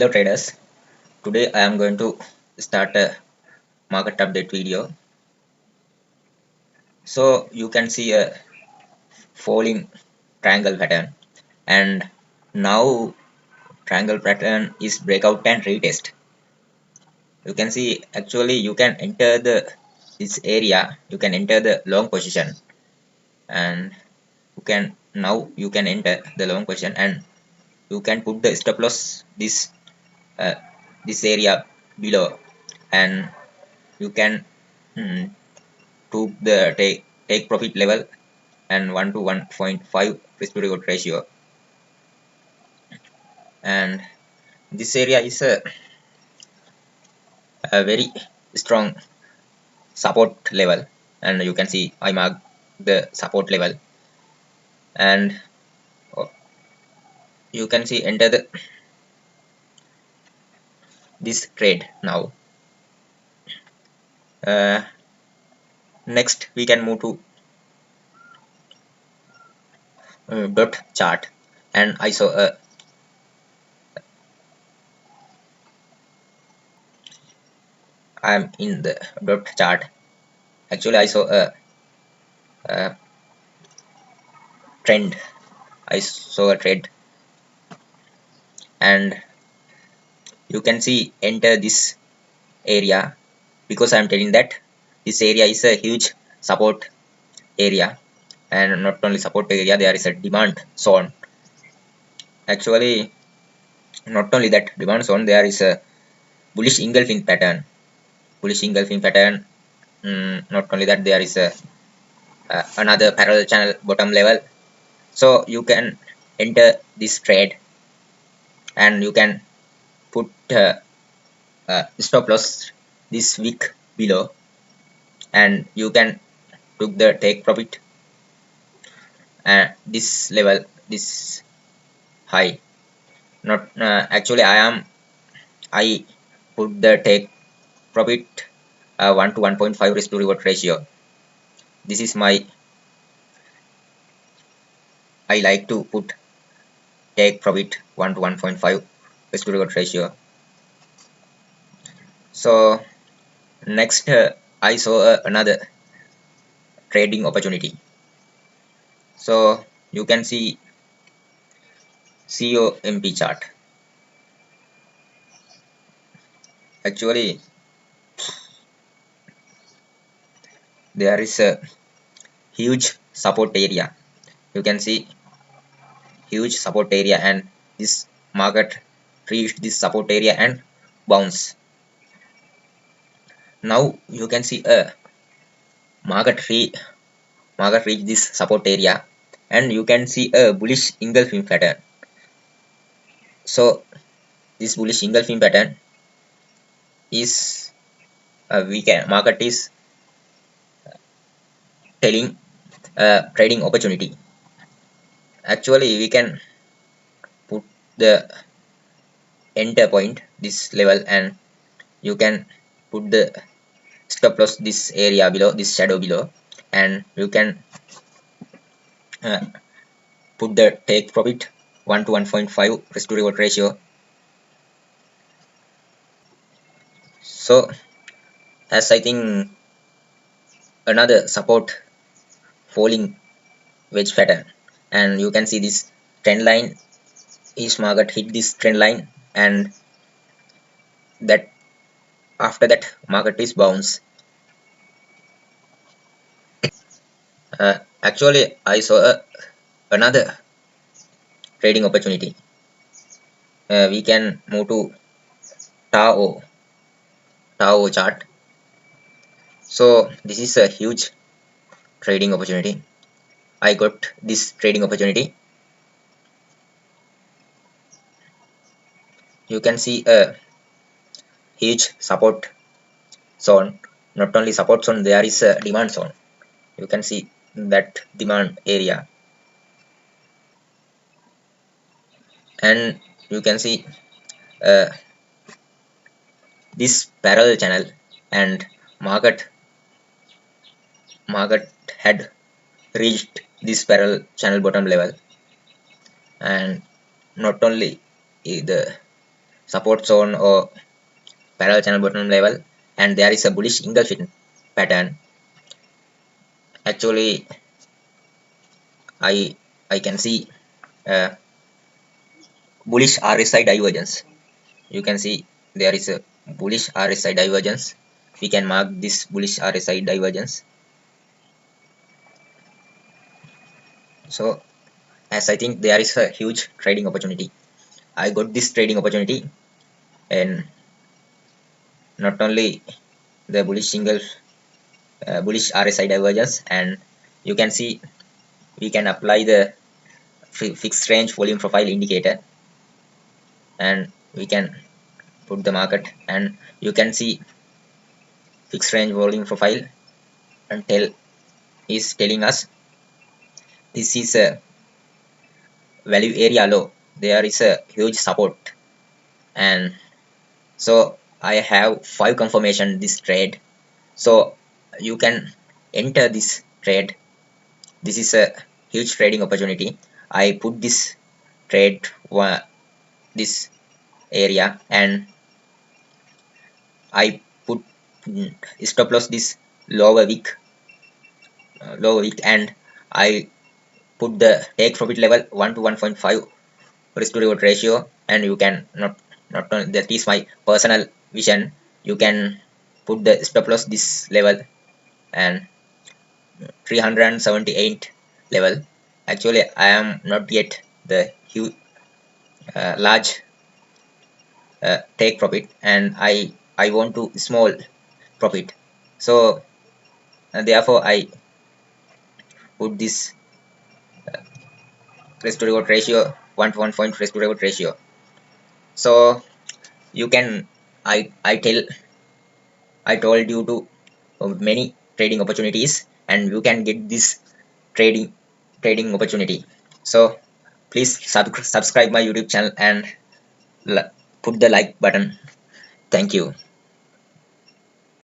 Hello traders, today I am going to start a market update video. So you can see a falling triangle pattern, and now triangle pattern is breakout and retest. You can see actually you can enter this area, you can enter the long position, and you can enter the long position, and you can put the stop loss uh, this area below, and you can mm, took the take profit level and 1 to 1.5 risk to reward ratio, and this area is a very strong support level, and you can see I mark the support level, and oh, you can see enter this trade now. uh, Next we can move to dot chart, and I saw I'm in the dot chart. Actually I saw a trend, I saw a trend, and you can see enter this area, because I'm telling that this area is a huge support area, and not only support area, there is a demand zone. Actually, not only that demand zone, there is a bullish engulfing pattern. Bullish engulfing pattern. Not only that, there is a another parallel channel bottom level. So you can enter this trade, and you can put stop loss this wick below, and you can took the take profit this level, this high. Not actually I put the take profit 1 to 1.5 risk to reward ratio. This is my, I like to put take profit 1 to 1.5 risk to reward ratio. So next I saw another trading opportunity. So you can see COMP chart. Actually there is a huge support area. You can see huge support area, and this market reached this support area and bounce. Now you can see a market re market reach this support area, and you can see a bullish engulfing pattern. So this bullish engulfing pattern is we can market is telling trading opportunity. Actually we can put the enter point this level, and you can put the stop loss this area below, this shadow below, and you can uh, put the take profit 1 to 1.5 risk to reward ratio. So as I think another support falling wedge pattern, and you can see this trend line, each market hit this trend line, and that after that market is bounce. Actually I saw another trading opportunity. We can move to Tao Tao chart. So this is a huge trading opportunity. I got this trading opportunity. You can see a huge support zone. Not only support zone, there is a demand zone. You can see that demand area, and you can see uh, this parallel channel, and market had reached this parallel channel bottom level, and not only the support zone or parallel channel bottom level, and there is a bullish engulfing pattern. Actually, I I can see bullish RSI divergence. You can see there is a bullish RSI divergence. We can mark this bullish RSI divergence. So as I think there is a huge trading opportunity, I got this trading opportunity, and not only the bullish RSI divergence, and you can see we can apply the fixed range volume profile indicator, and we can put the market, and you can see fixed range volume profile and tell is telling us this is a value area low. There is a huge support, and so I have 5 confirmation this trade. So you can enter this trade. This is a huge trading opportunity. I put this trade this area, and I put stop loss this lower wick, and I put the take profit level 1 to 1.5 risk to reward ratio, and you can not only that is my personal vision. You can put the stop loss this level and 378 level. Actually, I am not yet the huge large take profit, and I want to small profit. So therefore I put this risk to reward ratio 1 to 1 point risk to reward ratio. So you can I told you to many trading opportunities, and you can get this trading opportunity. So please subscribe my YouTube channel and put the like button. Thank you.